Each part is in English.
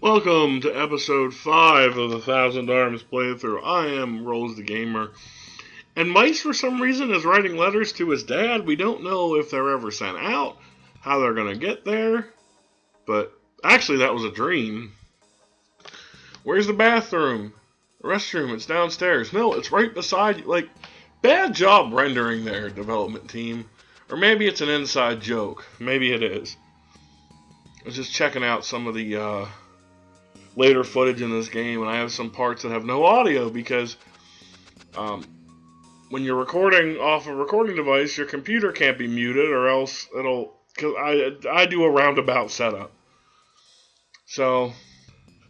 Welcome to episode 5 of the Thousand Arms playthrough. I am RowlesTheGamer. And Mice, for some reason, is writing letters to his dad. We don't know if they're ever sent out, how they're going to get there. But actually, that was a dream. Where's the bathroom? The restroom, it's downstairs. No, it's right beside you. Like, bad job rendering there, development team. Or maybe it's an inside joke. Maybe it is. I was just checking out some of the later footage in this game, and I have some parts that have no audio because when you're recording off a recording device, your computer can't be muted, or else it'll. Cause I do a roundabout setup, so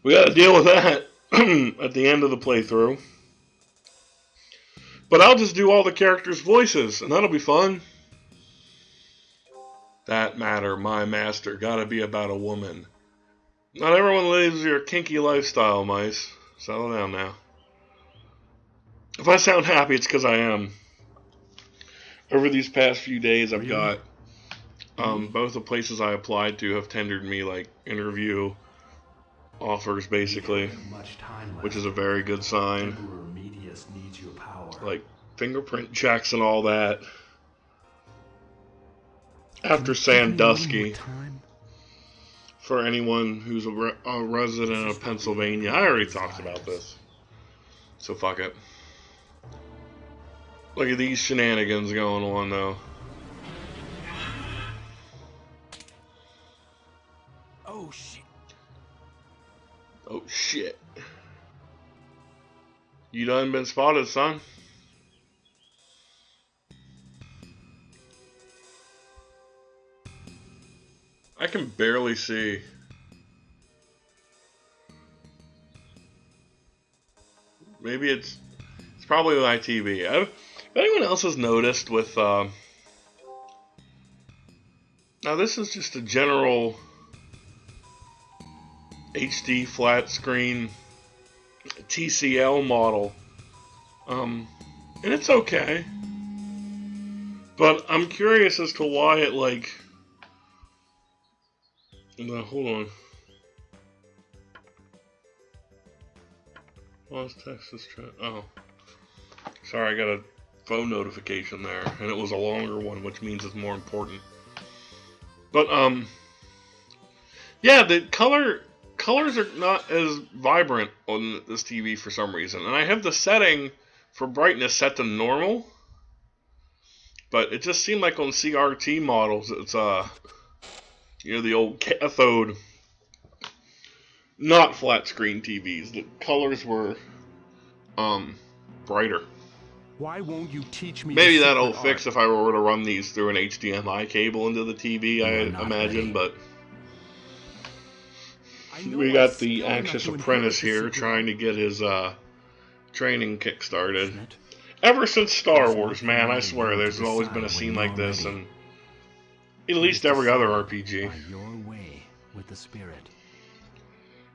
we got to deal with that at the end of the playthrough. But I'll just do all the characters' voices, and that'll be fun. That matter, my master, gotta be about a woman. Not everyone lives your kinky lifestyle, Mice. Settle down now. If I sound happy, it's because I am. Over these past few days, I've got both the places I applied to have tendered me like interview offers, basically, which is a very good sign. Like fingerprint checks and all that. After Sandusky, for anyone who's a resident of Pennsylvania, I already talked about this, so fuck it. Look at these shenanigans going on, though. Oh shit. Oh shit. You done been spotted, son? I can barely see. Maybe it's probably my TV. If anyone else has noticed with now this is just a general HD flat screen TCL model, and it's okay, but I'm curious as to why it like. No, hold on. Lost Texas chat. Oh. Sorry, I got a phone notification there, and it was a longer one, which means it's more important. But, yeah, the colors are not as vibrant on this TV for some reason. And I have the setting for brightness set to normal, but it just seemed like on CRT models, it's, you know, the old cathode, not flat screen TVs. The colors were, brighter. Why won't you teach me? Maybe that'll fix if I were to run these through an HDMI cable into the TV, I imagine, but we got the anxious apprentice here trying to get his, training kick-started. Ever since Star Wars, man, I swear, there's always been a scene like this, and at least every other RPG. Your way with the spirit.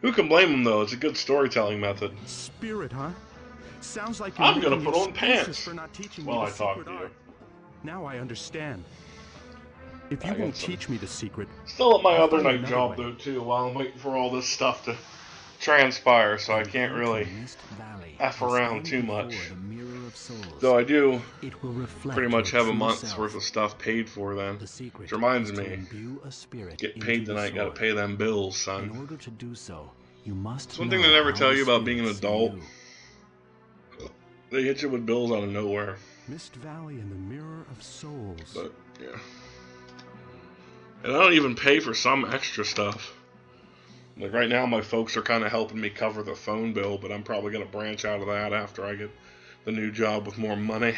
Who can blame him, though? It's a good storytelling method. Spirit, huh? Sounds like I'm gonna put on pants for not teaching while me I talk to you. Now I understand. If you won't teach me the secret, still at my other night job though too, while I'm waiting for all this stuff to transpire, so I can't really F around too much. Though I do pretty much have a month's worth of stuff paid for then. Which reminds me, get paid tonight, gotta pay them bills, son. In order to do so, you must. It's one thing they never tell you about being an adult. They hit you with bills out of nowhere. Mist Valley and the Mirror of Souls. But yeah. And I don't even pay for some extra stuff. Like right now my folks are kind of helping me cover the phone bill, but I'm probably going to branch out of that after I get the new job with more money.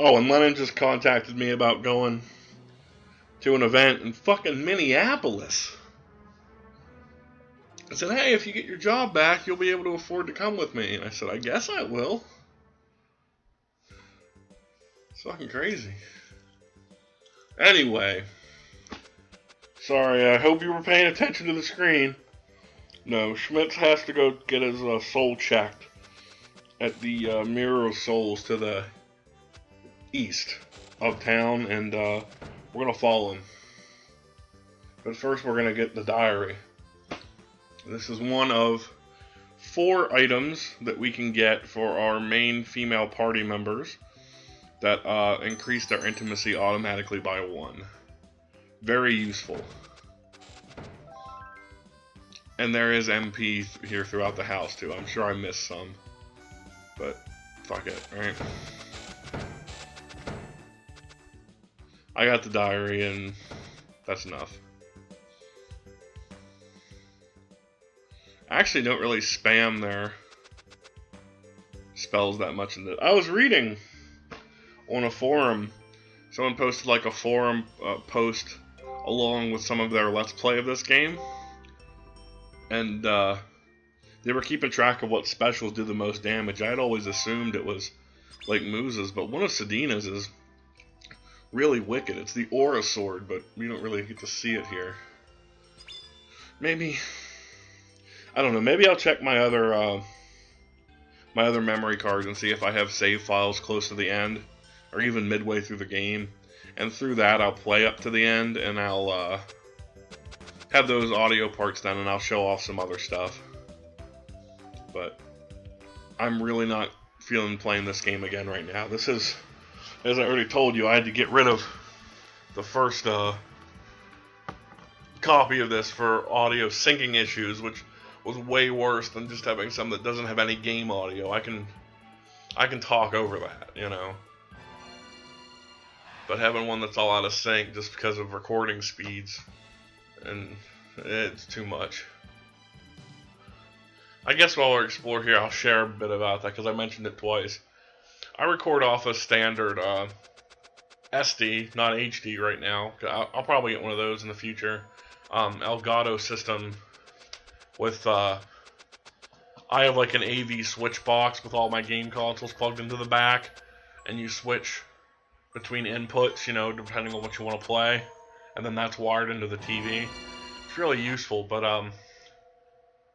Oh, and Lennon just contacted me about going to an event in fucking Minneapolis. I said, hey, if you get your job back, you'll be able to afford to come with me. And I said, I guess I will. It's fucking crazy. Anyway. Sorry, I hope you were paying attention to the screen. No, Schmidt has to go get his soul checked at the Mirror of Souls to the east of town, and we're going to follow him. But first we're going to get the diary. This is one of 4 items that we can get for our main female party members that increase their intimacy automatically by 1. Very useful. And there is MP here throughout the house too. I'm sure I missed some. But fuck it, right? I got the diary and that's enough. I actually don't really spam their spells that much in this. I was reading on a forum, someone posted like a forum post along with some of their Let's Play of this game, and they were keeping track of what specials do the most damage. I had always assumed it was like Moose's, but one of Sedina's is really wicked. It's the Aura Sword, but we don't really get to see it here. Maybe, I don't know, maybe I'll check my other memory cards and see if I have save files close to the end, or even midway through the game, and through that I'll play up to the end, and I'll have those audio parts done, and I'll show off some other stuff. But I'm really not feeling playing this game again right now. This is, as I already told you, I had to get rid of the first copy of this for audio syncing issues, which was way worse than just having some that doesn't have any game audio. I can talk over that, you know. But having one that's all out of sync just because of recording speeds, and it's too much. I guess while we're exploring here, I'll share a bit about that because I mentioned it twice. I record off a standard SD, not HD right now. I'll probably get one of those in the future. Elgato system with I have like an AV switch box with all my game consoles plugged into the back, and you switch between inputs, you know, depending on what you want to play, and then that's wired into the TV. It's really useful, but on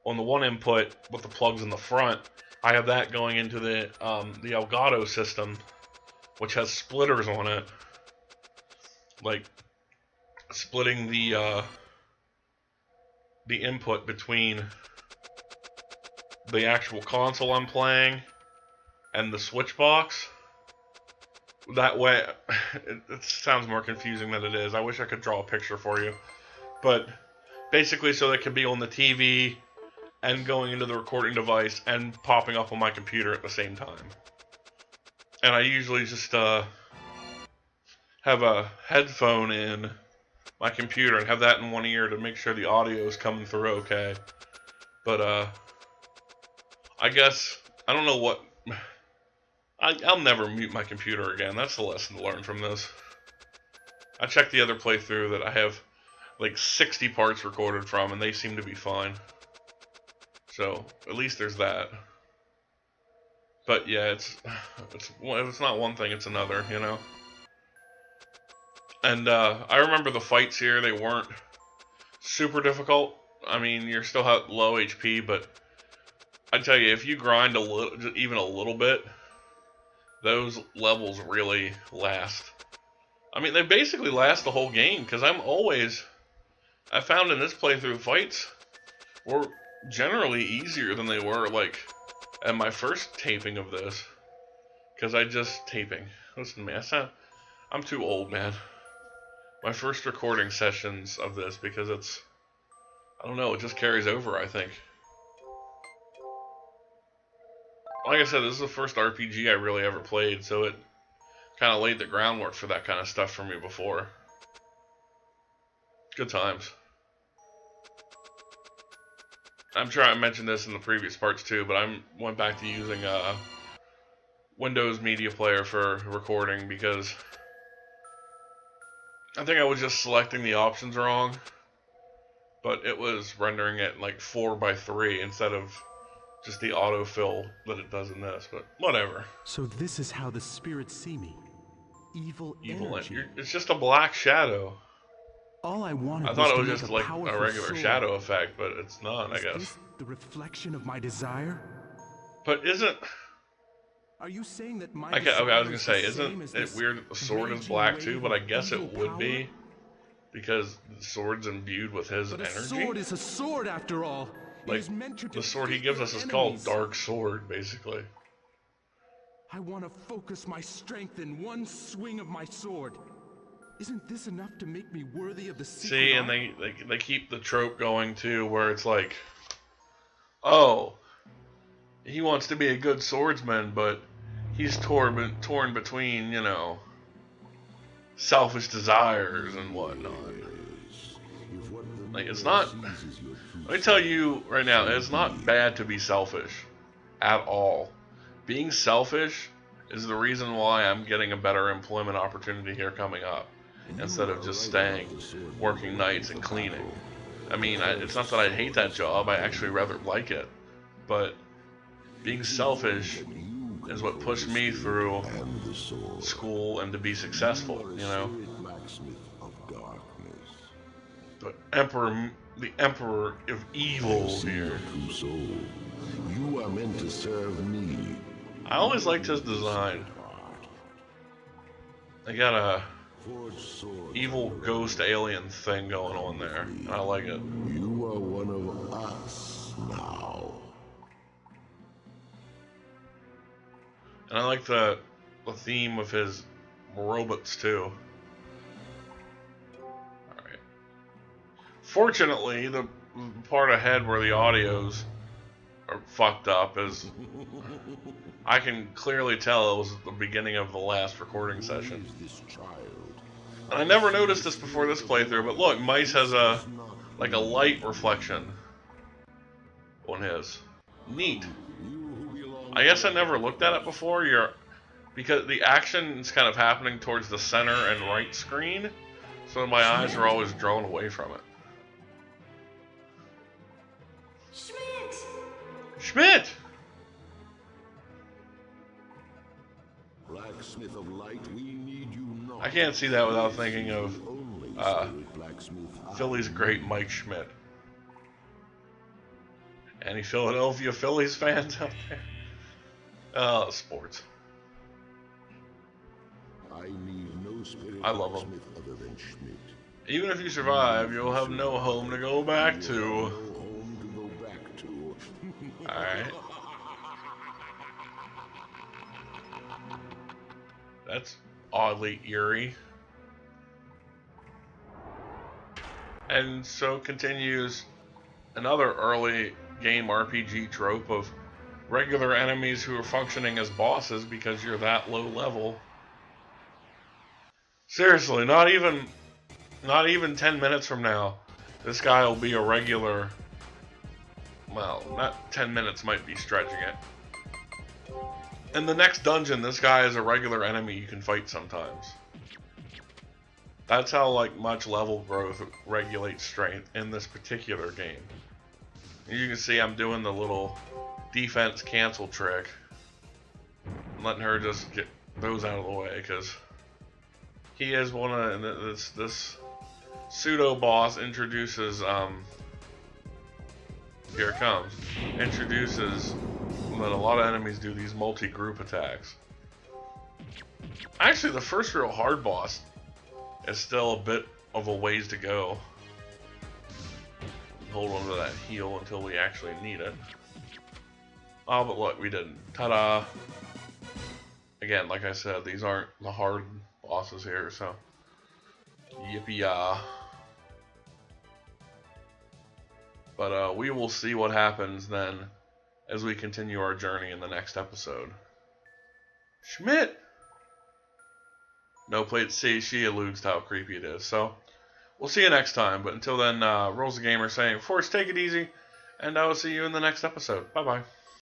the one input with the plugs in the front, I have that going into the Elgato system, which has splitters on it, like splitting the input between the actual console I'm playing and the switch box. That way, it sounds more confusing than it is. I wish I could draw a picture for you. But basically, so that it can be on the TV and going into the recording device and popping up on my computer at the same time. And I usually just have a headphone in my computer and have that in one ear to make sure the audio is coming through okay. But I guess, I don't know what, I'll never mute my computer again. That's the lesson to learn from this. I checked the other playthrough that I have like 60 parts recorded from, and they seem to be fine. So at least there's that. But yeah, if it's not one thing, it's another, you know. And I remember the fights here, they weren't super difficult. I mean, you're still at low HP, but I tell you, if you grind a little, even a little bit, those levels really last. I mean, they basically last the whole game, because I found in this playthrough, fights were generally easier than they were, like, at my first taping of this. Because listen to me, I'm too old, man. My first recording sessions of this, because it's, I don't know, it just carries over, I think. Like I said, this is the first RPG I really ever played, so it kind of laid the groundwork for that kind of stuff for me before. Good times. I'm sure I mentioned this in the previous parts too, but I went back to using Windows Media Player for recording because I think I was just selecting the options wrong, but it was rendering it like 4:3 instead of just the autofill that it does in this, but whatever. So this is how the spirits see me. Evil energy. It's just a black shadow. All I wanted I thought it was was just like a regular shadow effect, but it's not, I guess. Is this the reflection of my desire? But isn't... Are you saying that my okay, I was gonna say, isn't it weird that the sword is black too? But I guess it would be. because the sword's imbued with his But energy. A sword is a sword after all. It Like, is meant to the sword he gives us is called Dark Sword, basically. I want to focus my strength in one swing of my sword. Isn't this enough to make me worthy of the secret See, and art? they keep the trope going too, where it's like, oh, he wants to be a good swordsman, but he's torn between, you know, selfish desires and whatnot. Like, it's not, let me tell you right now, it's not bad to be selfish at all. Being selfish is the reason why I'm getting a better employment opportunity here coming up, instead of just staying, working nights and cleaning. I mean, it's not that I hate that job, I actually rather like it, but being selfish is what pushed me through school and to be successful, you know. The Emperor of Evil here. You are meant to serve me. I always liked his design. They got a evil ghost alien thing going on there, and I like it. You are one of us now. And I like the theme of his robots too. Alright. Fortunately, the part ahead where the audios are fucked up is I can clearly tell it was the beginning of the last recording session. And I never noticed this before this playthrough, but look, Mice has a like a light reflection on his. Neat. I guess I never looked at it before. Because the action is kind of happening towards the center and right screen, so my eyes are always drawn away from it. Schmidt! Schmidt! Blacksmith of light, we need you not. I can't see that without thinking of Philly's great Mike Schmidt. Any Philadelphia Phillies fans out there? Sports. I need no spirit I love him. other than Schmidt. Even if you survive, you'll have no home to go back to. No home to go back to. Alright. That's oddly eerie. And so continues another early game RPG trope of regular enemies who are functioning as bosses because you're that low level. Seriously, not even 10 minutes from now, this guy will be a regular. Well, not 10 minutes might be stretching it. In the next dungeon, this guy is a regular enemy you can fight sometimes. That's how much level growth regulates strength in this particular game. And you can see I'm doing the little defense cancel trick. I'm letting her just get those out of the way because he is one of this pseudo boss introduces here it comes. Introduces that a lot of enemies do these multi-group attacks. Actually, the first real hard boss is still a bit of a ways to go. Hold on to that heal until we actually need it. Oh, but look, we didn't. Ta-da! Again, like I said, these aren't the hard bosses here, so yippee-yah. But we will see what happens then as we continue our journey in the next episode. Schmidt! No plate C, she alludes to how creepy it is. So, we'll see you next time. But until then, RowlesTheGamer saying, Force, take it easy. And I will see you in the next episode. Bye-bye.